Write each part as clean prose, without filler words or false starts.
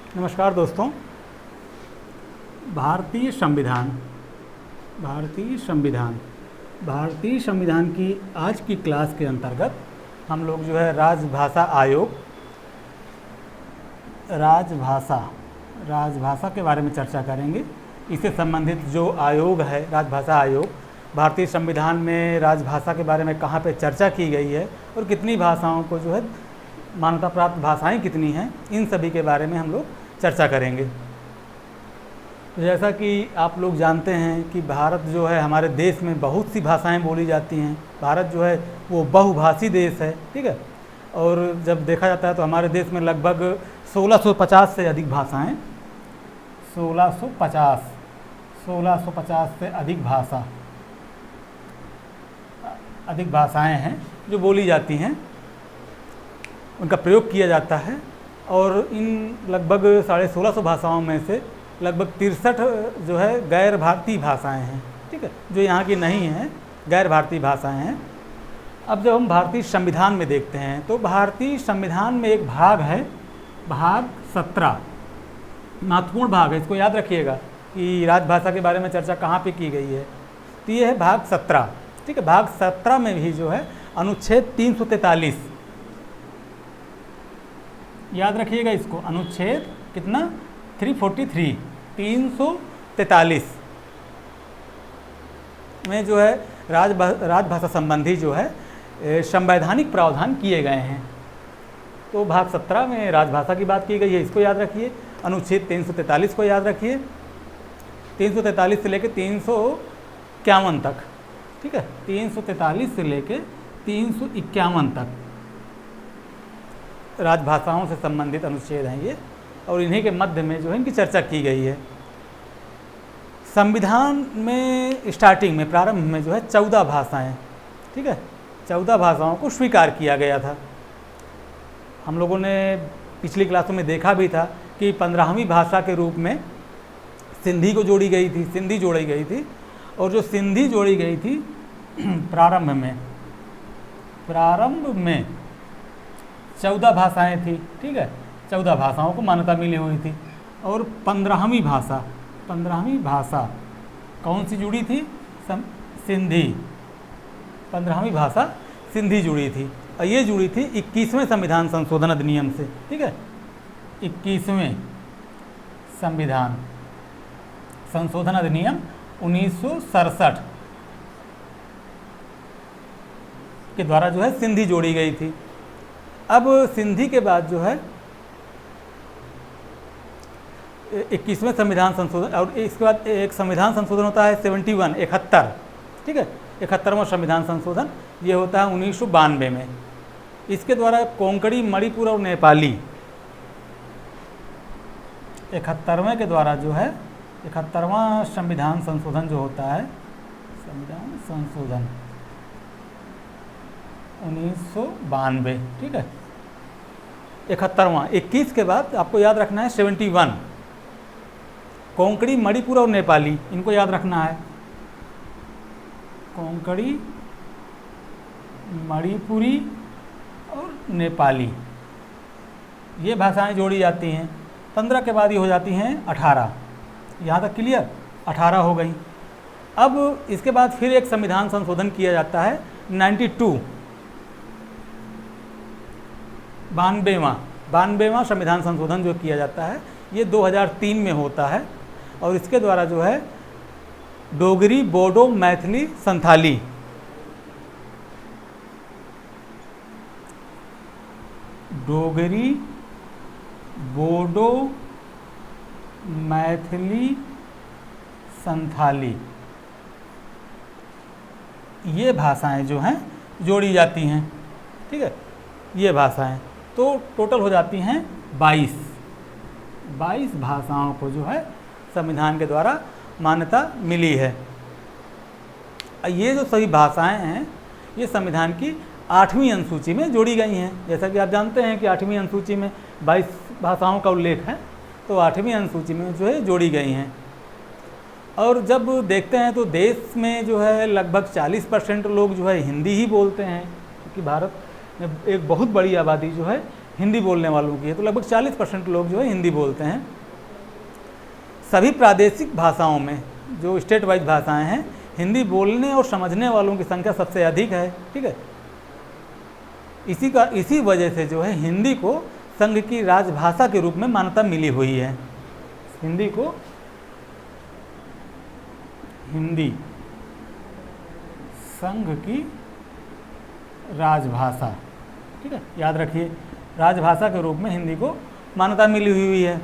नमस्कार दोस्तों। भारतीय संविधान भारतीय संविधान की आज की क्लास के अंतर्गत हम लोग जो है राजभाषा के बारे में चर्चा करेंगे। इससे संबंधित जो आयोग है राजभाषा आयोग, भारतीय संविधान में राजभाषा के बारे में कहाँ पे चर्चा की गई है और कितनी भाषाओं को जो है मान्यता प्राप्त भाषाएं कितनी हैं, इन सभी के बारे में हम लोग चर्चा करेंगे। तो जैसा कि आप लोग जानते हैं कि भारत जो है, हमारे देश में बहुत सी भाषाएं बोली जाती हैं। भारत जो है वो बहुभाषी देश है, ठीक है। और जब देखा जाता है तो हमारे देश में लगभग 1650 से अधिक भाषाएं 1650 से अधिक भाषाएं हैं जो बोली जाती हैं, उनका प्रयोग किया जाता है। और इन लगभग 1650 भाषाओं में से लगभग 63 जो है गैर भारतीय भाषाएं हैं, ठीक है, जो यहाँ की नहीं हैं, गैर भारतीय भाषाएं हैं। अब जब हम भारतीय संविधान में देखते हैं तो भारतीय संविधान में एक भाग है, भाग 17, महत्वपूर्ण भाग है। इसको याद रखिएगा कि राजभाषा के बारे में चर्चा कहाँ पे की गई है, तो ये है भाग 17, ठीक है। भाग 17 में भी जो है अनुच्छेद 343, याद रखिएगा इसको, अनुच्छेद कितना 343 में जो है राजभाषा संबंधी जो है संवैधानिक प्रावधान किए गए हैं। तो भाग 17 में राजभाषा की बात की गई है, इसको याद रखिए। अनुच्छेद 343 को याद रखिए, 343 से लेकर 351 तक, ठीक है, 343 से लेकर 351 तक राजभाषाओं से संबंधित अनुच्छेद हैं ये, और इन्हीं के मध्य में जो है इनकी चर्चा की गई है। संविधान में स्टार्टिंग में, प्रारंभ में जो है 14 भाषाएं, ठीक है, 14 भाषाओं को स्वीकार किया गया था। हम लोगों ने पिछली क्लासों में देखा भी था कि 15वीं भाषा के रूप में सिंधी को जोड़ी गई थी, सिंधी जोड़ी गई थी। और जो सिंधी जोड़ी गई थी प्रारंभ में 14 भाषाएं थी, ठीक है, 14 भाषाओं को मान्यता मिली हुई थी। और 15वीं भाषा कौन सी जुड़ी थी? सिंधी। 15वीं भाषा सिंधी जुड़ी थी, और ये जुड़ी थी 21वें संविधान संशोधन अधिनियम से, ठीक है, 21वें संविधान संशोधन अधिनियम 1967 के द्वारा जो है सिंधी जोड़ी गई थी। अब सिंधी के बाद जो है 21वें संविधान संशोधन, और इसके बाद एक संविधान संशोधन होता है 71, ठीक है, 71वां संविधान संशोधन, ये होता है 1992 में। इसके द्वारा कोंकणी, मणिपुर और नेपाली 71वें के द्वारा जो है 71वां संविधान संशोधन जो होता है, संविधान संशोधन 1992, ठीक है, 71वां। 21 के बाद आपको याद रखना है 71, कोंकणी, मणिपुर और नेपाली, इनको याद रखना है। कोंकणी, मणिपुरी और नेपाली, ये भाषाएं जोड़ी जाती हैं। 15 के बाद ये हो जाती हैं 18, यहाँ तक क्लियर, 18 हो गई। अब इसके बाद फिर एक संविधान संशोधन किया जाता है 92वां संविधान संशोधन जो किया जाता है, ये 2003 में होता है। और इसके द्वारा जो है डोगरी, बोडो, मैथिली, संथाली, डोगरी, बोडो, मैथिली, संथाली, ये भाषाएं जो हैं जोड़ी जाती हैं, ठीक है, ये भाषाएं। तो टोटल हो जाती हैं 22 भाषाओं को जो है संविधान के द्वारा मान्यता मिली है। ये जो सभी भाषाएं हैं ये संविधान की 8वीं अनुसूची में जोड़ी गई हैं। जैसा कि आप जानते हैं कि 8वीं अनुसूची में 22 भाषाओं का उल्लेख है, तो 8वीं अनुसूची में जो है जोड़ी गई हैं। और जब देखते हैं तो देश में जो है लगभग 40% लोग जो है हिंदी ही बोलते हैं, क्योंकि भारत में एक बहुत बड़ी आबादी जो है हिंदी बोलने वालों की है, तो लगभग 40% लोग जो है हिंदी बोलते हैं। सभी प्रादेशिक भाषाओं में जो स्टेट वाइज भाषाएं हैं, हिंदी बोलने और समझने वालों की संख्या सबसे अधिक है। ठीक है, इसी वजह से जो है हिंदी को संघ की राजभाषा के रूप में मान्यता मिली हुई है। हिंदी को हिंदी संघ की राजभाषा, ठीक है, याद रखिए, राजभाषा के रूप में हिंदी को मान्यता मिली हुई है।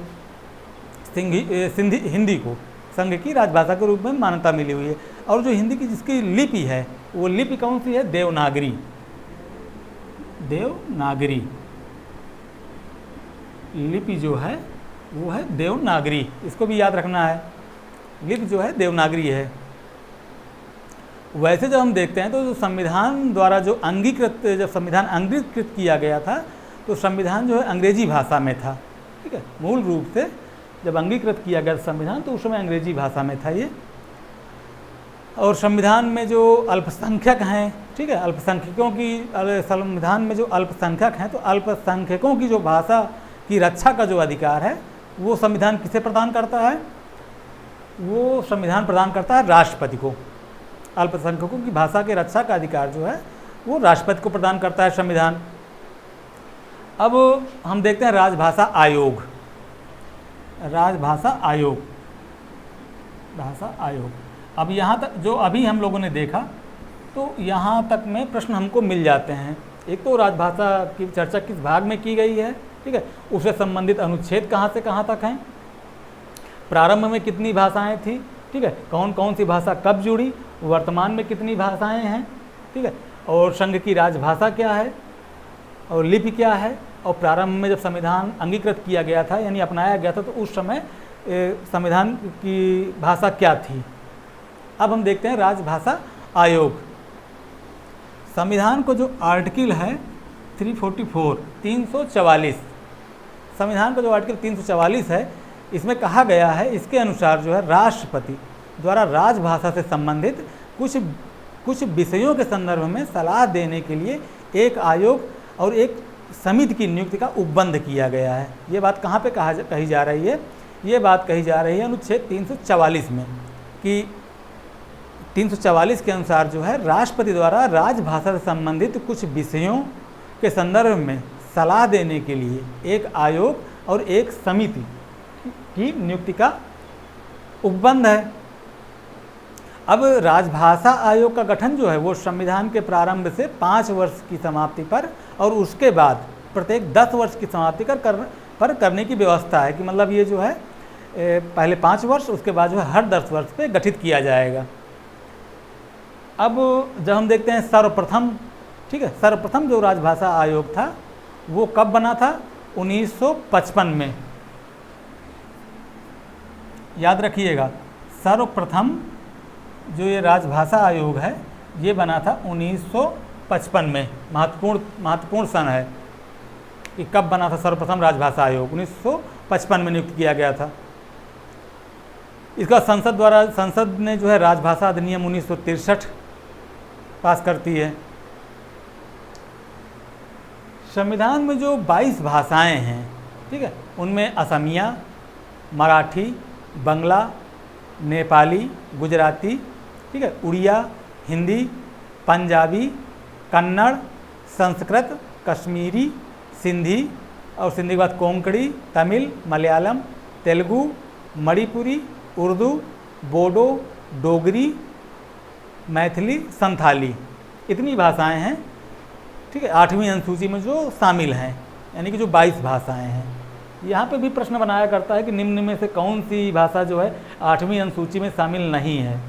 हिंदी को संघ की राजभाषा के रूप में मान्यता मिली हुई है। और जो हिंदी की जिसकी लिपि है, वो लिपि कौन सी है? देवनागरी। देवनागरी लिपि जो है वो है देवनागरी, इसको भी याद रखना है। लिपि जो है देवनागरी है। वैसे जब हम देखते हैं तो संविधान द्वारा जो जब संविधान अंगीकृत किया गया था, तो संविधान जो है अंग्रेजी भाषा में था। ठीक है, मूल रूप से जब अंगीकृत किया गया संविधान, तो उस समय अंग्रेजी भाषा में था ये। और संविधान में जो अल्पसंख्यक हैं, ठीक है, अल्पसंख्यकों की, संविधान में जो अल्पसंख्यक हैं, तो अल्पसंख्यकों की जो भाषा की रक्षा का जो अधिकार है, वो संविधान किसे प्रदान करता है? वो संविधान प्रदान करता है राष्ट्रपति को। अल्पसंख्यकों की भाषा के रक्षा का अधिकार जो है वो राष्ट्रपति को प्रदान करता है संविधान। अब हम देखते हैं राजभाषा आयोग। राजभाषा आयोग, भाषा आयोग। अब यहाँ तक जो अभी हम लोगों ने देखा, तो यहाँ तक में प्रश्न हमको मिल जाते हैं। एक तो राजभाषा की चर्चा किस भाग में की गई है, ठीक है, उससे संबंधित अनुच्छेद कहाँ से कहाँ तक हैं, प्रारंभ में कितनी भाषाएं थी, ठीक है, कौन कौन सी भाषा कब जुड़ी, वर्तमान में कितनी भाषाएं हैं, ठीक है, और संघ की राजभाषा क्या है, और लिपि क्या है, और प्रारंभ में जब संविधान अंगीकृत किया गया था, यानी अपनाया गया था, तो उस समय संविधान की भाषा क्या थी। अब हम देखते हैं राजभाषा आयोग। संविधान को जो आर्टिकल है 344, 344, संविधान का जो आर्टिकल 344 है, इसमें कहा गया है, इसके अनुसार जो है राष्ट्रपति द्वारा राजभाषा से संबंधित कुछ विषयों के संदर्भ में सलाह देने के लिए एक आयोग और एक समिति की नियुक्ति का उपबंध किया गया है। ये बात कहाँ पे कही जा रही है? ये बात कही जा रही है अनुच्छेद 344 में, कि 344 के अनुसार जो है राष्ट्रपति द्वारा राजभाषा से संबंधित कुछ विषयों के संदर्भ में सलाह देने के लिए एक आयोग और एक समिति की नियुक्ति का उपबंध है। अब राजभाषा आयोग का गठन जो है वो संविधान के प्रारंभ से 5 वर्ष की समाप्ति पर और उसके बाद प्रत्येक 10 वर्ष की समाप्ति पर करने की व्यवस्था है, कि मतलब ये जो है पहले 5 वर्ष, उसके बाद जो है हर 10 वर्ष पे गठित किया जाएगा। अब जब हम देखते हैं सर्वप्रथम, ठीक है, सर्वप्रथम जो राजभाषा आयोग था वो कब बना था? 1955 में। याद रखिएगा, सर्वप्रथम जो ये राजभाषा आयोग है ये बना था 1955 में। महत्वपूर्ण सन है कि कब बना था सर्वप्रथम राजभाषा आयोग। 1955 में नियुक्त किया गया था। इसका संसद ने जो है राजभाषा अधिनियम 1963 पास करती है। संविधान में जो 22 भाषाएं हैं, ठीक है, उनमें असमिया, मराठी, बंगला, नेपाली, गुजराती, ठीक है, उड़िया, हिंदी, पंजाबी, कन्नड़, संस्कृत, कश्मीरी, सिंधी, और सिंधी के बाद कोंकणी, तमिल, मलयालम, तेलुगु, मणिपुरी, उर्दू, बोडो, डोगरी, मैथिली, संथाली, इतनी भाषाएं हैं, ठीक है, 8वीं अनुसूची में जो शामिल हैं, यानी कि जो 22 भाषाएं हैं। यहाँ पे भी प्रश्न बनाया करता है कि निम्न में से कौन सी भाषा जो है 8वीं अनुसूची में शामिल नहीं है।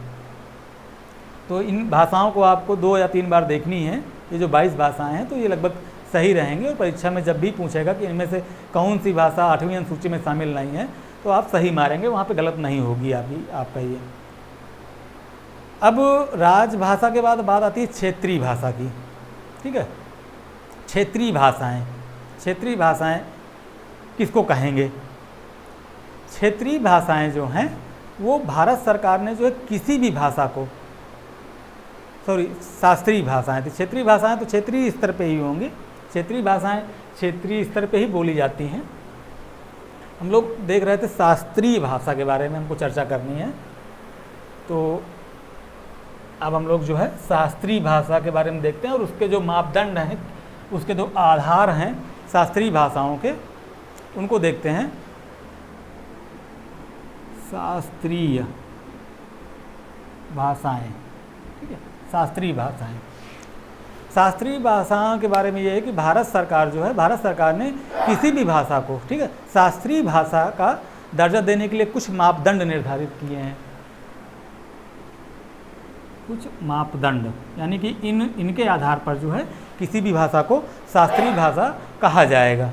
तो इन भाषाओं को आपको 2 या 3 बार देखनी है। ये जो 22 भाषाएं हैं तो ये लगभग सही रहेंगे, और परीक्षा में जब भी पूछेगा कि इनमें से कौन सी भाषा 8वीं अनुसूची में शामिल नहीं है, तो आप सही मारेंगे, वहाँ पे गलत नहीं होगी आपका ये। अब राजभाषा के बाद बात आती है क्षेत्रीय भाषा की, ठीक है। क्षेत्रीय भाषाएं किसको कहेंगे? क्षेत्रीय भाषाएं जो हैं वो भारत सरकार ने जो है किसी भी भाषा को, शास्त्रीय भाषाएं थी, क्षेत्रीय भाषाएं तो क्षेत्रीय स्तर पे ही होंगी, क्षेत्रीय भाषाएं क्षेत्रीय स्तर पे ही बोली जाती हैं। हम लोग देख रहे थे शास्त्रीय भाषा के बारे में हमको चर्चा करनी है, तो अब हम लोग जो है शास्त्रीय भाषा के बारे में देखते हैं और उसके जो मापदंड हैं, उसके जो आधार हैं शास्त्रीय भाषाओं के, उनको देखते हैं। शास्त्रीय भाषाएं, ठीक है, शास्त्रीय भाषाएं। शास्त्रीय भाषाओं के बारे में ये है कि भारत सरकार जो है, भारत सरकार ने किसी भी भाषा को, ठीक है, शास्त्रीय भाषा का दर्जा देने के लिए कुछ मापदंड निर्धारित किए हैं। कुछ मापदंड, यानी कि इनके आधार पर जो है किसी भी भाषा को शास्त्रीय भाषा कहा जाएगा।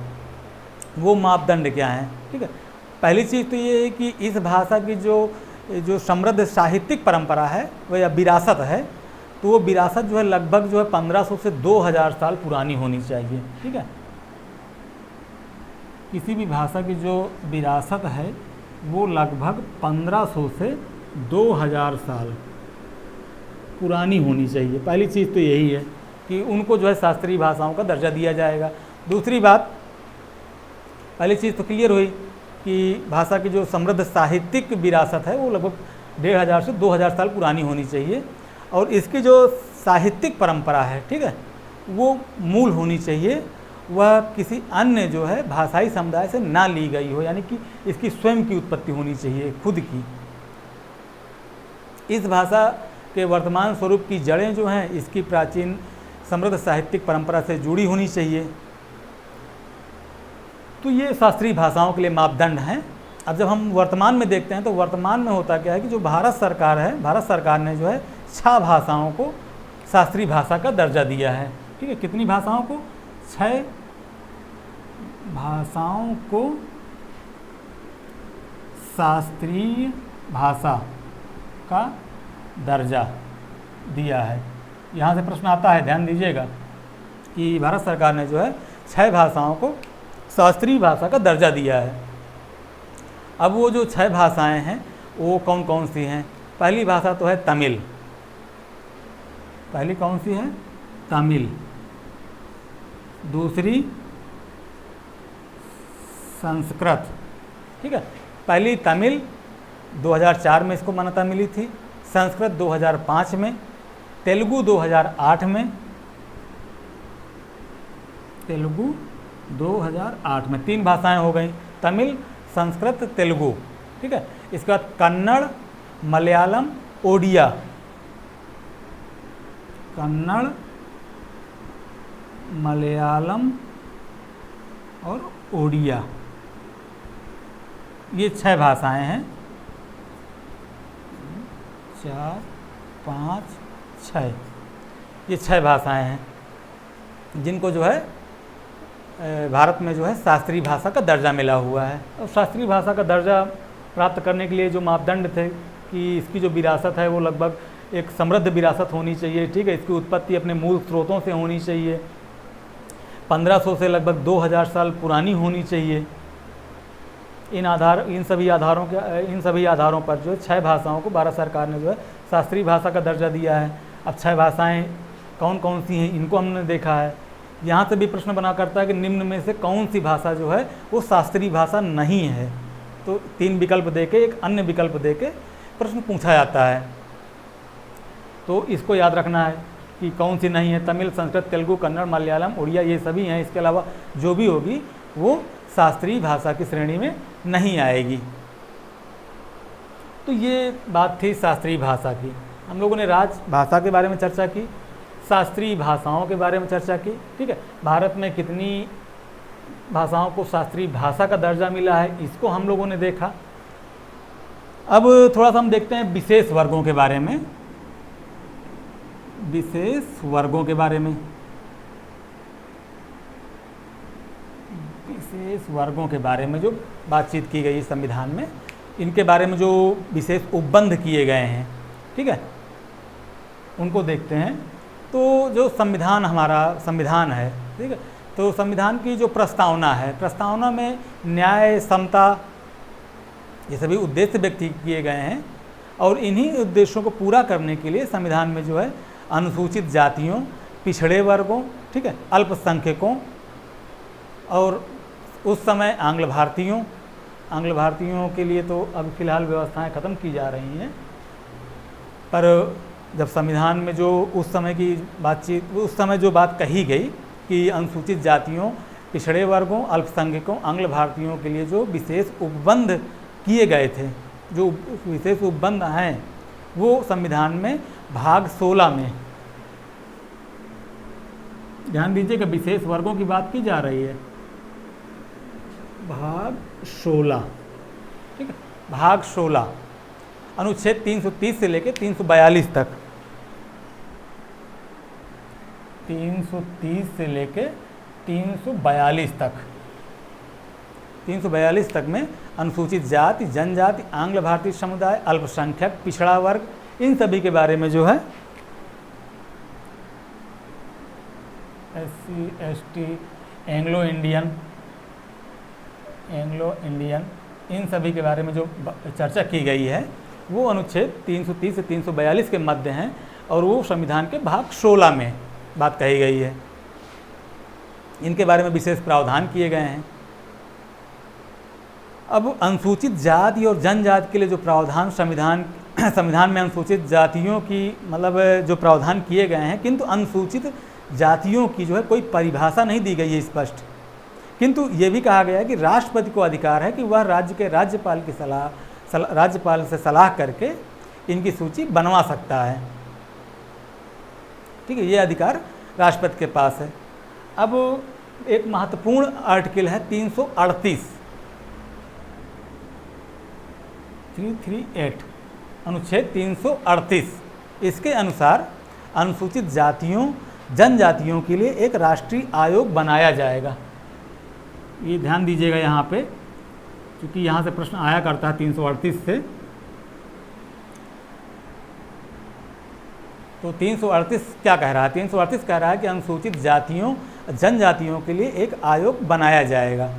वो मापदंड क्या हैं, ठीक है। पहली चीज़ तो ये है कि इस भाषा की जो समृद्ध साहित्यिक परंपरा है वह या विरासत है, तो वो विरासत जो है लगभग जो है 1500 से 2000 साल पुरानी होनी चाहिए, ठीक है। किसी भी भाषा की जो विरासत है वो लगभग 1500 से 2000 साल पुरानी होनी चाहिए। पहली चीज़ तो यही है कि उनको जो है शास्त्रीय भाषाओं का दर्जा दिया जाएगा। दूसरी बात, पहली चीज़ तो क्लियर हुई कि भाषा की जो समृद्ध साहित्यिक विरासत है वो लगभग 1500 से 2000 साल पुरानी होनी चाहिए, और इसकी जो साहित्यिक परंपरा है, ठीक है, वो मूल होनी चाहिए, वह किसी अन्य जो है भाषाई समुदाय से ना ली गई हो, यानी कि इसकी स्वयं की उत्पत्ति होनी चाहिए, खुद की। इस भाषा के वर्तमान स्वरूप की जड़ें जो हैं इसकी प्राचीन समृद्ध साहित्यिक परंपरा से जुड़ी होनी चाहिए। तो ये शास्त्रीय भाषाओं के लिए मापदंड हैं। अब जब हम वर्तमान में देखते हैं तो वर्तमान में होता क्या है कि जो भारत सरकार है, भारत सरकार ने जो है 6 भाषाओं को शास्त्रीय भाषा का दर्जा दिया है, ठीक है। कितनी भाषाओं को? 6 भाषाओं को शास्त्रीय भाषा का दर्जा दिया है। यहाँ से प्रश्न आता है, ध्यान दीजिएगा कि भारत सरकार ने जो है 6 भाषाओं को शास्त्रीय भाषा का दर्जा दिया है। अब वो जो 6 भाषाएं हैं वो कौन कौन सी हैं? पहली भाषा तो है तमिल। पहली कौन सी है? तमिल। दूसरी संस्कृत, ठीक है। पहली तमिल 2004 में इसको मान्यता मिली थी, संस्कृत 2005 में, तेलुगु 2008 में, तेलुगु 2008 में। 3 भाषाएं हो गई, तमिल, संस्कृत, तेलुगु, ठीक है। इसके बाद कन्नड़, मलयालम, ओडिया। कन्नड़, मलयालम और ओडिया, ये 6 भाषाएं हैं। 4, 5, 6, ये 6 भाषाएं हैं जिनको जो है भारत में जो है शास्त्रीय भाषा का दर्जा मिला हुआ है। और शास्त्रीय भाषा का दर्जा प्राप्त करने के लिए जो मापदंड थे कि इसकी जो विरासत है वो लगभग एक समृद्ध विरासत होनी चाहिए, ठीक है। इसकी उत्पत्ति अपने मूल स्रोतों से होनी चाहिए, 1500 से लगभग 2000 साल पुरानी होनी चाहिए। इन सभी आधारों पर जो 6 भाषाओं को भारत सरकार ने जो है शास्त्रीय भाषा का दर्जा दिया है। अब 6 भाषाएं कौन कौन सी हैं इनको हमने देखा है। यहाँ से भी प्रश्न बना करता है कि निम्न में से कौन सी भाषा जो है वो शास्त्रीय भाषा नहीं है, तो 3 विकल्प देके एक अन्य विकल्प देके प्रश्न पूछा जाता है। तो इसको याद रखना है कि कौन सी नहीं है। तमिल, संस्कृत, तेलुगु, कन्नड़, मलयालम, उड़िया, ये सभी हैं। इसके अलावा जो भी होगी वो शास्त्रीय भाषा की श्रेणी में नहीं आएगी। तो ये बात थी शास्त्रीय भाषा की। हम लोगों ने राजभाषा के बारे में चर्चा की, शास्त्रीय भाषाओं के बारे में चर्चा की, ठीक है। भारत में कितनी भाषाओं को शास्त्रीय भाषा का दर्जा मिला है इसको हम लोगों ने देखा। अब थोड़ा सा हम देखते हैं विशेष वर्गों के बारे में। विशेष वर्गों के बारे में, विशेष वर्गों के बारे में जो बातचीत की गई संविधान में, इनके बारे में जो विशेष उपबंध किए गए हैं, ठीक है, उनको देखते हैं। तो जो हमारा संविधान है, ठीक है, तो संविधान की जो प्रस्तावना है, प्रस्तावना में न्याय, समता, ये सभी उद्देश्य व्यक्त किए गए हैं। और इन्हीं उद्देश्यों को पूरा करने के लिए संविधान में जो है अनुसूचित जातियों, पिछड़े वर्गों, ठीक है, अल्पसंख्यकों और उस समय आंग्ल भारतीयों के लिए तो अब फिलहाल व्यवस्थाएं ख़त्म की जा रही हैं, पर जब संविधान में जो उस समय की बातचीत, उस समय जो बात कही गई कि अनुसूचित जातियों, पिछड़े वर्गों, अल्पसंख्यकों, आंग्ल भारतीयों के लिए जो विशेष उपबंध किए गए थे, जो विशेष उपबंध हैं, वो संविधान में भाग 16 में, ध्यान दीजिएगा विशेष वर्गों की बात की जा रही है, भाग 16, ठीक है, भाग 16 अनुच्छेद 330 से लेकर 342 तक, 330 से लेकर 342 तक, 342 तक में अनुसूचित जाति, जनजाति, आंग्ल भारतीय समुदाय, अल्पसंख्यक, पिछड़ा वर्ग, इन सभी के बारे में जो है SC ST, एंग्लो इंडियन, इन सभी के बारे में जो चर्चा की गई है वो अनुच्छेद 330 से 342 के मध्य हैं और वो संविधान के भाग 16 में बात कही गई है। इनके बारे में विशेष प्रावधान किए गए हैं। अब अनुसूचित जाति और जनजाति के लिए जो प्रावधान संविधान में अनुसूचित जातियों की मतलब जो प्रावधान किए गए हैं, किंतु अनुसूचित जातियों की जो है कोई परिभाषा नहीं दी गई है स्पष्ट, किंतु ये भी कहा गया है कि राष्ट्रपति को अधिकार है कि वह राज्य के राज्यपाल से सलाह करके इनकी सूची बनवा सकता है, ठीक है, ये अधिकार राष्ट्रपति के पास है। अब एक महत्वपूर्ण आर्टिकल है 338 338 अनुच्छेद 338, इसके अनुसार अनुसूचित जातियों, जनजातियों के लिए एक राष्ट्रीय आयोग बनाया जाएगा। ये ध्यान दीजिएगा यहाँ पे, क्योंकि यहाँ से प्रश्न आया करता है 338 से। तो 338 क्या कह रहा है? 338 कह रहा है कि अनुसूचित जातियों, जनजातियों के लिए एक आयोग बनाया जाएगा।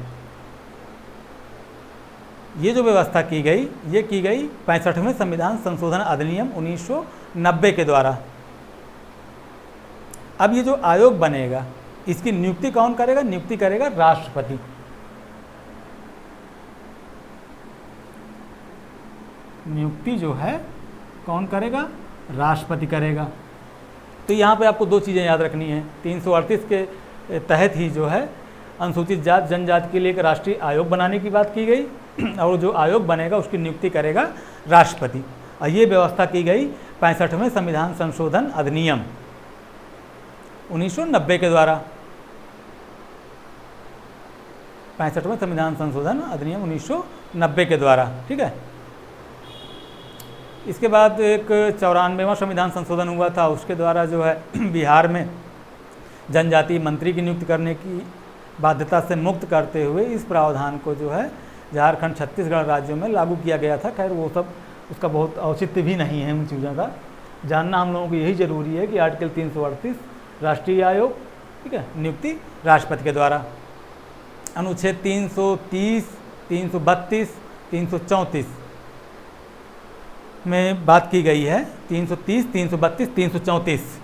ये जो व्यवस्था की गई, ये की गई 65वें संविधान संशोधन अधिनियम 1990 के द्वारा। अब ये जो आयोग बनेगा, इसकी नियुक्ति कौन करेगा? नियुक्ति करेगा राष्ट्रपति। नियुक्ति जो है कौन करेगा? राष्ट्रपति करेगा। तो यहाँ पे आपको दो चीज़ें याद रखनी है। 338 के तहत ही जो है अनुसूचित जाति जनजाति के लिए एक राष्ट्रीय आयोग बनाने की बात की गई और जो आयोग बनेगा उसकी नियुक्ति करेगा राष्ट्रपति। और ये व्यवस्था की गई 65वें संविधान संशोधन अधिनियम 1990 के द्वारा। 65वें संविधान संशोधन अधिनियम 1990 के द्वारा, ठीक है। इसके बाद एक 94वां संविधान संशोधन हुआ था, उसके द्वारा जो है बिहार में जनजातीय मंत्री की नियुक्ति करने की बाध्यता से मुक्त करते हुए इस प्रावधान को जो है झारखंड, छत्तीसगढ़ राज्यों में लागू किया गया था। खैर वो सब उसका बहुत औचित्य भी नहीं है उन चीज़ों का जानना। हम लोगों को यही ज़रूरी है कि आर्टिकल 338 राष्ट्रीय आयोग, ठीक है, नियुक्ति राष्ट्रपति के द्वारा। अनुच्छेद 330, 332, 334 में बात की गई है। 330, 332, 334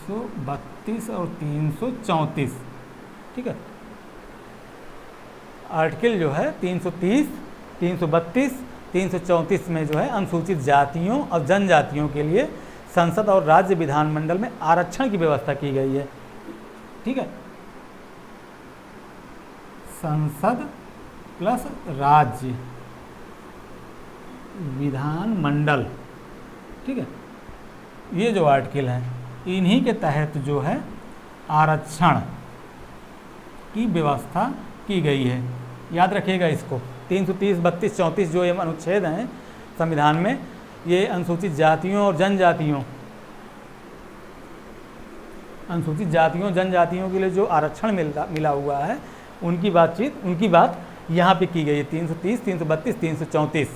332 और 334, ठीक है। आर्टिकल जो है 330, 332, 334 में जो है अनुसूचित जातियों और जनजातियों के लिए संसद और राज्य विधानमंडल में आरक्षण की व्यवस्था की गई है, ठीक है। संसद प्लस राज्य विधानमंडल, ठीक है। ये जो आर्टिकल है इन्हीं के तहत जो है आरक्षण की व्यवस्था की गई है। याद रखिएगा इसको। 330, 32, 34 जो ये अनुच्छेद हैं संविधान में, ये अनुसूचित जातियों और जनजातियों, अनुसूचित जातियों जनजातियों के लिए जो आरक्षण मिला हुआ है उनकी बात यहाँ पे की गई है। 330, 332, 334।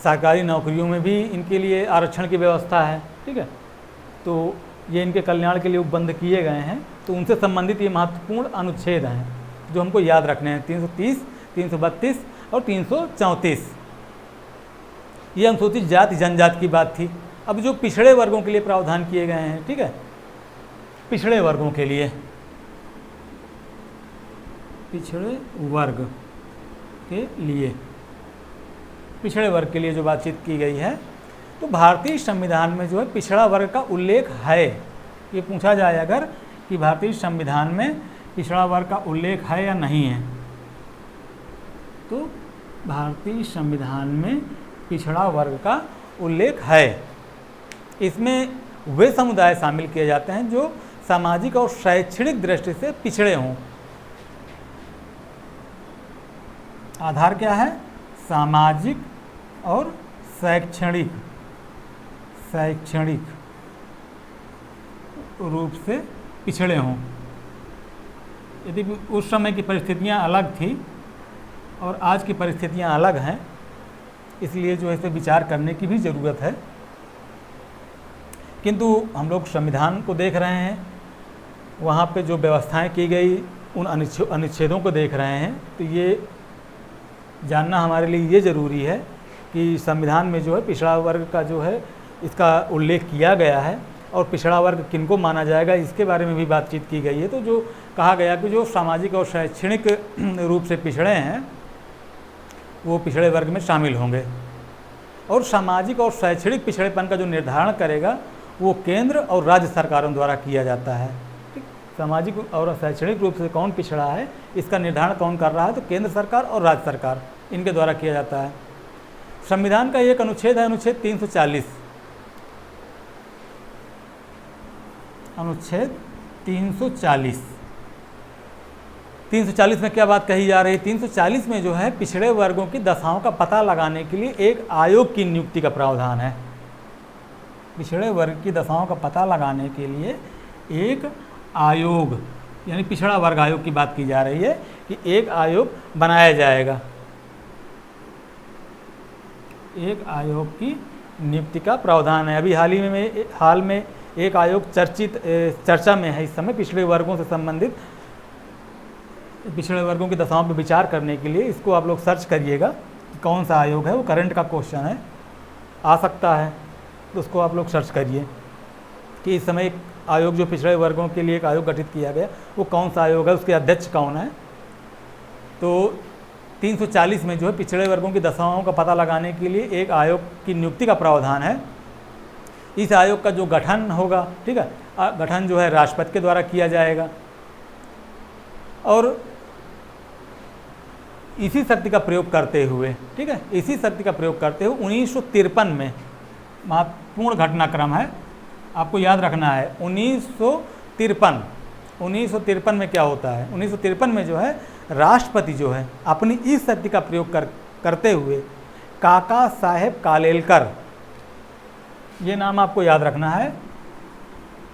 सरकारी नौकरियों में भी इनके लिए आरक्षण की व्यवस्था है, ठीक है। तो ये इनके कल्याण के लिए उपबंध किए गए हैं। तो उनसे संबंधित ये महत्वपूर्ण अनुच्छेद हैं जो हमको याद रखने हैं। 330, 332 और 334। ये अनुसूचित जाति जनजाति की बात थी। अब जो पिछड़े वर्गों के लिए प्रावधान किए गए हैं, ठीक है, पिछड़े वर्गों के लिए, पिछड़े वर्ग के लिए, पिछड़े वर्ग के लिए जो बातचीत की गई है, तो भारतीय संविधान में जो है पिछड़ा वर्ग का उल्लेख है। ये पूछा जाए अगर कि भारतीय संविधान में पिछड़ा वर्ग का उल्लेख है या नहीं है, तो भारतीय संविधान में पिछड़ा वर्ग का उल्लेख है। इसमें वे समुदाय शामिल किए जाते हैं जो सामाजिक और शैक्षणिक दृष्टि से पिछड़े हों। आधार क्या है? सामाजिक और शैक्षणिक रूप से पिछड़े हों। यदि उस समय की परिस्थितियां अलग थी और आज की परिस्थितियां अलग हैं, इसलिए जो है इस पर विचार करने की भी ज़रूरत है। किंतु हम लोग संविधान को देख रहे हैं, वहाँ पे जो व्यवस्थाएं की गई उन अनुच्छेदों को देख रहे हैं, तो ये जानना हमारे लिए ये ज़रूरी है कि संविधान में जो है पिछड़ा वर्ग का जो है इसका उल्लेख किया गया है, और पिछड़ा वर्ग किनको माना जाएगा इसके बारे में भी बातचीत की गई है। तो जो कहा गया कि जो सामाजिक और शैक्षणिक रूप से पिछड़े हैं वो पिछड़े वर्ग में शामिल होंगे, और सामाजिक और शैक्षणिक पिछड़ेपन का जो निर्धारण करेगा वो केंद्र और राज्य सरकारों द्वारा किया जाता है। ठीक, सामाजिक और शैक्षणिक रूप से कौन पिछड़ा है इसका निर्धारण कौन कर रहा है, तो केंद्र सरकार और राज्य सरकार, इनके द्वारा किया जाता है। संविधान का एक अनुच्छेद है, अनुच्छेद 340, अनुच्छेद 340 में क्या बात कही जा रही है? 340 में जो है पिछड़े वर्गों की दशाओं का पता लगाने के लिए एक आयोग की नियुक्ति का प्रावधान है। पिछड़े वर्ग की दशाओं का पता लगाने के लिए एक आयोग, यानी पिछड़ा वर्ग आयोग की बात की जा रही है कि एक आयोग बनाया जाएगा। एक आयोग की नियुक्ति का प्रावधान है। अभी हाल में एक आयोग चर्चा में है इस समय, पिछड़े वर्गों से संबंधित, पिछड़े वर्गों की दशाओं पर विचार करने के लिए। इसको आप लोग सर्च करिएगा कि कौन सा आयोग है, वो करंट का क्वेश्चन है, आ सकता है, तो उसको आप लोग सर्च करिए कि इस समय एक आयोग जो पिछड़े वर्गों के लिए एक आयोग गठित किया गया वो कौन सा आयोग है, उसके अध्यक्ष कौन है। तो 340 में जो है पिछड़े वर्गों की दशाओं का पता लगाने के लिए एक आयोग की नियुक्ति का प्रावधान है। इस आयोग का जो गठन होगा, ठीक है, गठन जो है राष्ट्रपति के द्वारा किया जाएगा, और इसी शक्ति का प्रयोग करते हुए, ठीक है, इसी शक्ति का प्रयोग करते हुए 1953 में, महत्वपूर्ण घटनाक्रम है, आपको याद रखना है। 1953 में क्या होता है? 1953 में जो है राष्ट्रपति जो है अपनी इस शक्ति का प्रयोग करते हुए काका साहेब कालेलकर, ये नाम आपको याद रखना है,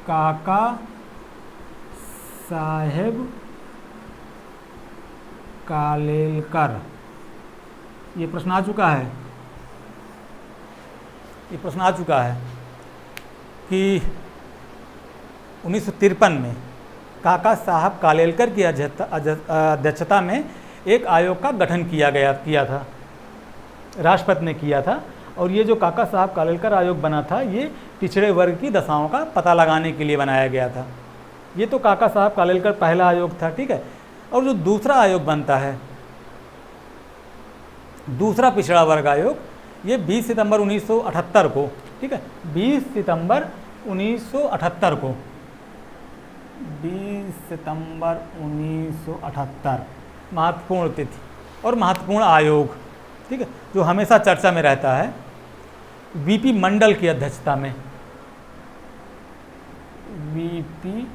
काका साहेब कालेलकर, ये प्रश्न आ चुका है, ये प्रश्न आ चुका है कि 1953 में काका साहब कालेलकर की अध्यक्षता में एक आयोग का गठन किया था, राष्ट्रपति ने किया था। और ये जो काका साहब कालेलकर आयोग बना था, ये पिछड़े वर्ग की दशाओं का पता लगाने के लिए बनाया गया था। ये तो काका साहब कालेलकर पहला आयोग था, ठीक है। और जो दूसरा आयोग बनता है, दूसरा पिछड़ा वर्ग आयोग, ये 20 सितंबर 1978 को, ठीक है, 20 सितंबर 1978 को, 20 सितंबर 1978 महत्वपूर्ण तिथि और महत्वपूर्ण आयोग, ठीक है, जो हमेशा चर्चा में रहता है। वीपी मंडल की अध्यक्षता में, वीपी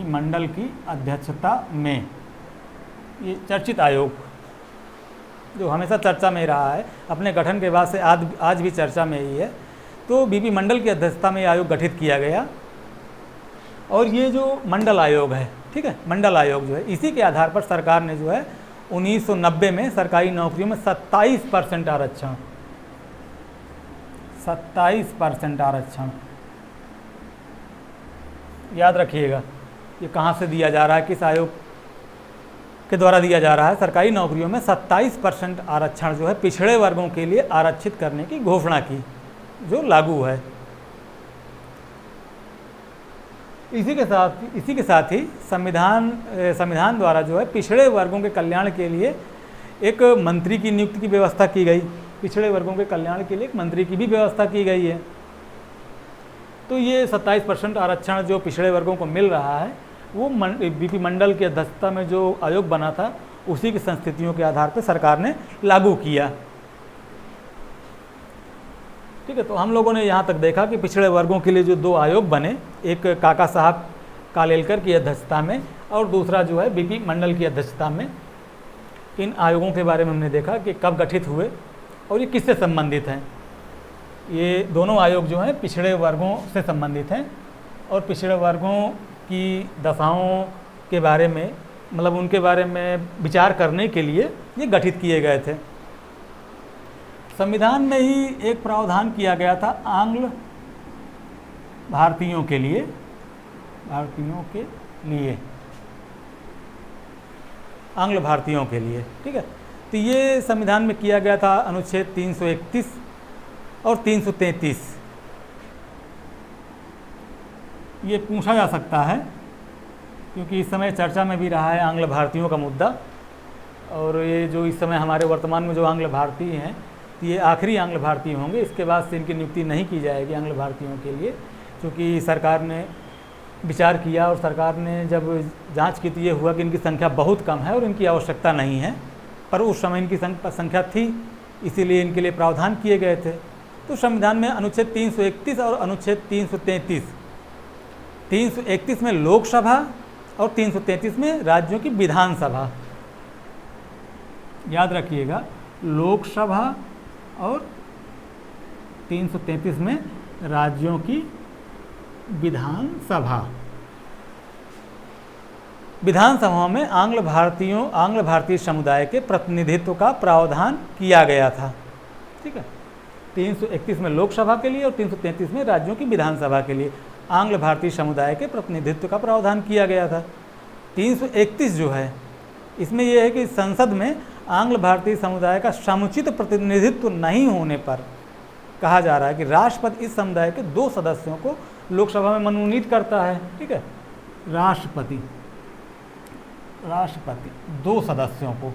मंडल की अध्यक्षता में ये चर्चित आयोग जो हमेशा चर्चा में रहा है, अपने गठन के बाद से आज भी चर्चा में ही है। तो वीपी मंडल की अध्यक्षता में आयोग गठित किया गया, और ये जो मंडल आयोग है, ठीक है, मंडल आयोग जो है, इसी के आधार पर सरकार ने जो है 1990 में सरकारी नौकरियों में 27% आरक्षण, 27% आरक्षण, याद रखिएगा। ये कहाँ से दिया जा रहा है, किस आयोग के द्वारा दिया जा रहा है। सरकारी नौकरियों में 27% आरक्षण जो है पिछड़े वर्गों के लिए आरक्षित करने की घोषणा की, जो लागू है। इसी के साथ ही संविधान द्वारा जो है पिछड़े वर्गों के कल्याण के लिए एक मंत्री की नियुक्ति की व्यवस्था की गई। पिछड़े वर्गों के कल्याण के लिए एक मंत्री की भी व्यवस्था की गई है। तो ये 27% आरक्षण जो पिछड़े वर्गों को मिल रहा है वो बीपी मंडल की अध्यक्षता में जो आयोग बना था उसी की संस्थितियों के आधार पर सरकार ने लागू किया। ठीक है, तो हम लोगों ने यहाँ तक देखा कि पिछड़े वर्गों के लिए जो 2 आयोग बने, एक काका साहब कालेलकर की अध्यक्षता में और दूसरा जो है बीपी मंडल की अध्यक्षता में। इन आयोगों के बारे में हमने देखा कि कब गठित हुए और ये किससे संबंधित हैं। ये दोनों आयोग जो हैं पिछड़े वर्गों से संबंधित हैं और पिछड़े वर्गों की दशाओं के बारे में, मतलब उनके बारे में विचार करने के लिए ये गठित किए गए थे। संविधान में ही एक प्रावधान किया गया था आंग्ल भारतीयों के लिए, आंग्ल भारतीयों के लिए। ठीक है, तो ये संविधान में किया गया था अनुच्छेद 331 और 333। ये पूछा जा सकता है क्योंकि इस समय चर्चा में भी रहा है आंग्ल भारतीयों का मुद्दा। और ये जो इस समय हमारे वर्तमान में जो आंग्ल भारतीय हैं, ये आखिरी आंग्ल भारतीय होंगे। इसके बाद से इनकी नियुक्ति नहीं की जाएगी आंग्ल भारतीयों के लिए, क्योंकि सरकार ने विचार किया और सरकार ने जब जांच की तो ये हुआ कि इनकी संख्या बहुत कम है और इनकी आवश्यकता नहीं है। पर उस समय इनकी संख्या थी, इसीलिए इनके लिए प्रावधान किए गए थे। तो संविधान में अनुच्छेद 331 और अनुच्छेद 331 में लोकसभा और 333 में राज्यों की विधानसभा, याद रखिएगा, लोकसभा और 333 में राज्यों की विधानसभाओं में आंग्ल भारतीय समुदाय के प्रतिनिधित्व का प्रावधान किया गया था। ठीक है, 331 में लोकसभा के लिए और 333 में राज्यों की विधानसभा के लिए आंग्ल भारतीय समुदाय के प्रतिनिधित्व का प्रावधान किया गया था। 331 जो है इसमें यह है कि संसद में आंग्ल भारतीय समुदाय का समुचित प्रतिनिधित्व नहीं होने पर कहा जा रहा है कि राष्ट्रपति इस समुदाय के 2 सदस्यों को लोकसभा में मनोनीत करता है। ठीक है, राष्ट्रपति 2 सदस्यों को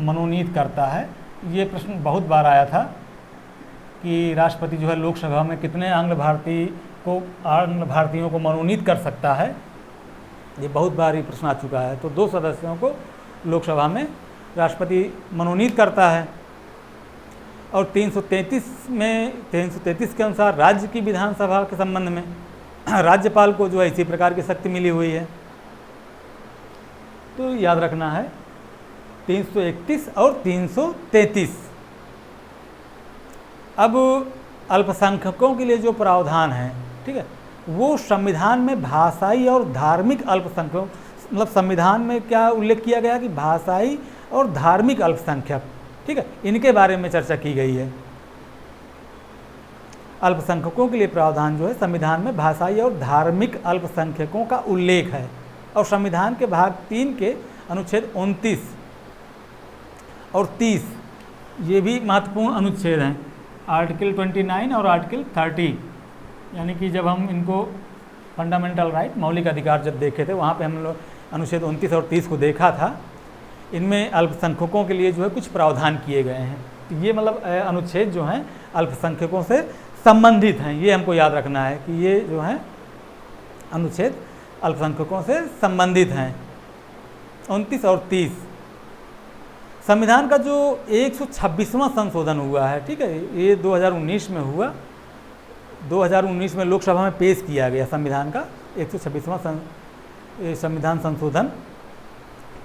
मनोनीत करता है। ये प्रश्न बहुत बार आया था कि राष्ट्रपति जो है लोकसभा में कितने आंग्ल भारतीयों को मनोनीत कर सकता है। ये बहुत बार ये प्रश्न आ चुका है। तो 2 सदस्यों को लोकसभा में राष्ट्रपति मनोनीत करता है। और 333 के अनुसार राज्य की विधानसभा के संबंध में राज्यपाल को जो है इसी प्रकार की शक्ति मिली हुई है। तो याद रखना है 331 और 333। अब अल्पसंख्यकों के लिए जो प्रावधान है, ठीक है, वो संविधान में भाषाई और धार्मिक अल्पसंख्यक, मतलब संविधान में क्या उल्लेख किया गया कि भाषाई और धार्मिक अल्पसंख्यक, ठीक है, इनके बारे में चर्चा की गई है। अल्पसंख्यकों के लिए प्रावधान जो है संविधान में भाषाई और धार्मिक अल्पसंख्यकों का उल्लेख है। और संविधान के भाग 3 के अनुच्छेद 29 और 30 ये भी महत्वपूर्ण अनुच्छेद हैं। आर्टिकल 29 और आर्टिकल 30, यानी कि जब हम इनको फंडामेंटल राइट, मौलिक अधिकार जब देखे थे, वहाँ पे हम लोग अनुच्छेद 29 और 30 को देखा था। इनमें अल्पसंख्यकों के लिए जो है कुछ प्रावधान किए गए हैं। तो ये मतलब अनुच्छेद जो हैं अल्पसंख्यकों से संबंधित हैं। ये हमको याद रखना है कि ये जो है अनुच्छेद अल्पसंख्यकों से संबंधित हैं। 29 और 30 संविधान का जो 126वां संशोधन हुआ है, ठीक है, ये 2019 में हुआ। 2019 में लोकसभा में पेश किया गया संविधान का 126वां संविधान संशोधन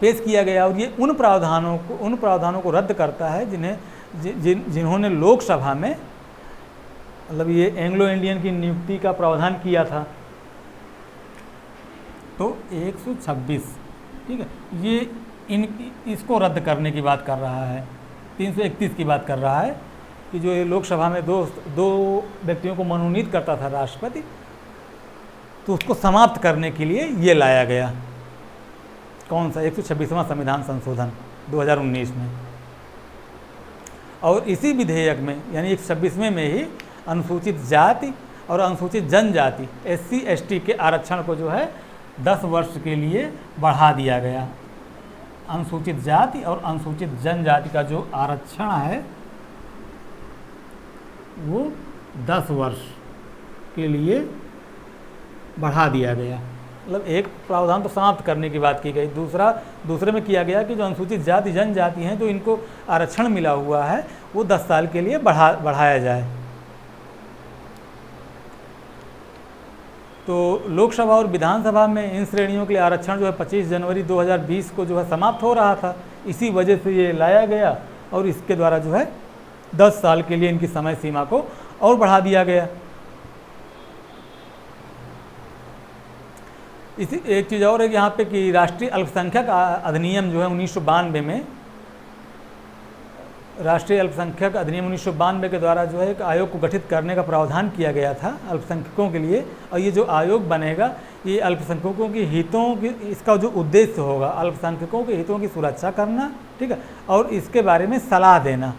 पेश किया गया। और ये उन प्रावधानों को रद्द करता है जिन्होंने लोकसभा में, मतलब ये एंग्लो इंडियन की नियुक्ति का प्रावधान किया था। तो 126, ठीक है, ये इसको रद्द करने की बात कर रहा है। 331 की बात कर रहा है कि जो ये लोकसभा में दो व्यक्तियों को मनोनीत करता था राष्ट्रपति, तो उसको समाप्त करने के लिए ये लाया गया। कौन सा 126वां संविधान संशोधन 2019 में। और इसी विधेयक में यानी 126वें में ही अनुसूचित जाति और अनुसूचित जनजाति SC ST के आरक्षण को जो है 10 वर्ष के लिए बढ़ा दिया गया। अनुसूचित जाति और अनुसूचित जनजाति का जो आरक्षण है वो 10 वर्ष के लिए बढ़ा दिया गया। मतलब एक प्रावधान तो समाप्त करने की बात की गई, दूसरे में किया गया कि जो अनुसूचित जाति जनजाति हैं जो इनको आरक्षण मिला हुआ है वो 10 साल के लिए बढ़ाया जाए। तो लोकसभा और विधानसभा में इन श्रेणियों के लिए आरक्षण जो है 25 जनवरी 2020 को जो है समाप्त हो रहा था, इसी वजह से ये लाया गया और इसके द्वारा जो है 10 साल के लिए इनकी समय सीमा को और बढ़ा दिया गया। इसी एक चीज़ और है यहाँ पे कि राष्ट्रीय अल्पसंख्यक अधिनियम जो है 1992 में, राष्ट्रीय अल्पसंख्यक अधिनियम 1992 के द्वारा जो है एक आयोग को गठित करने का प्रावधान किया गया था अल्पसंख्यकों के लिए। और ये जो आयोग बनेगा ये अल्पसंख्यकों के हितों की, इसका जो उद्देश्य होगा अल्पसंख्यकों के हितों की सुरक्षा करना, ठीक है, और इसके बारे में सलाह देना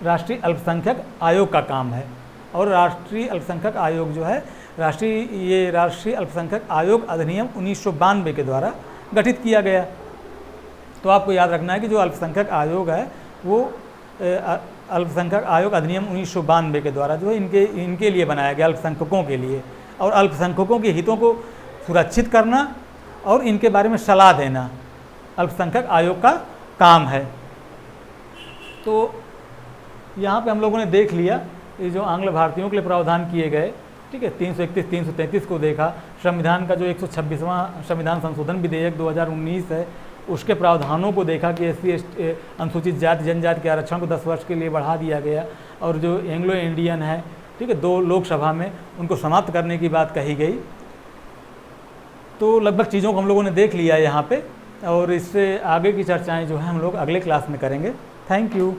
राष्ट्रीय अल्पसंख्यक आयोग का काम है। और राष्ट्रीय अल्पसंख्यक आयोग जो है राष्ट्रीय अल्पसंख्यक आयोग अधिनियम 1992 के द्वारा गठित किया गया। तो आपको याद रखना है कि जो अल्पसंख्यक आयोग है वो अल्पसंख्यक आयोग अधिनियम 1992 के द्वारा जो है इनके लिए बनाया गया, अल्पसंख्यकों के लिए। और अल्पसंख्यकों के हितों को सुरक्षित करना और इनके बारे में सलाह देना अल्पसंख्यक आयोग का काम है। तो यहाँ पे हम लोगों ने देख लिया ये जो आंग्ल भारतीयों के लिए प्रावधान किए गए, ठीक है, 331 333 को देखा। संविधान का जो 126वां संविधान संशोधन विधेयक 2019 है उसके प्रावधानों को देखा कि SC ST अनुसूचित जाति जनजाति के आरक्षण को 10 वर्ष के लिए बढ़ा दिया गया। और जो एंग्लो इंडियन है, ठीक है, 2 लोकसभा में उनको समाप्त करने की बात कही गई। तो लगभग चीज़ों को हम लोगों ने देख लिया यहाँ पे, और इससे आगे की चर्चाएँ जो है हम लोग अगले क्लास में करेंगे। Thank you.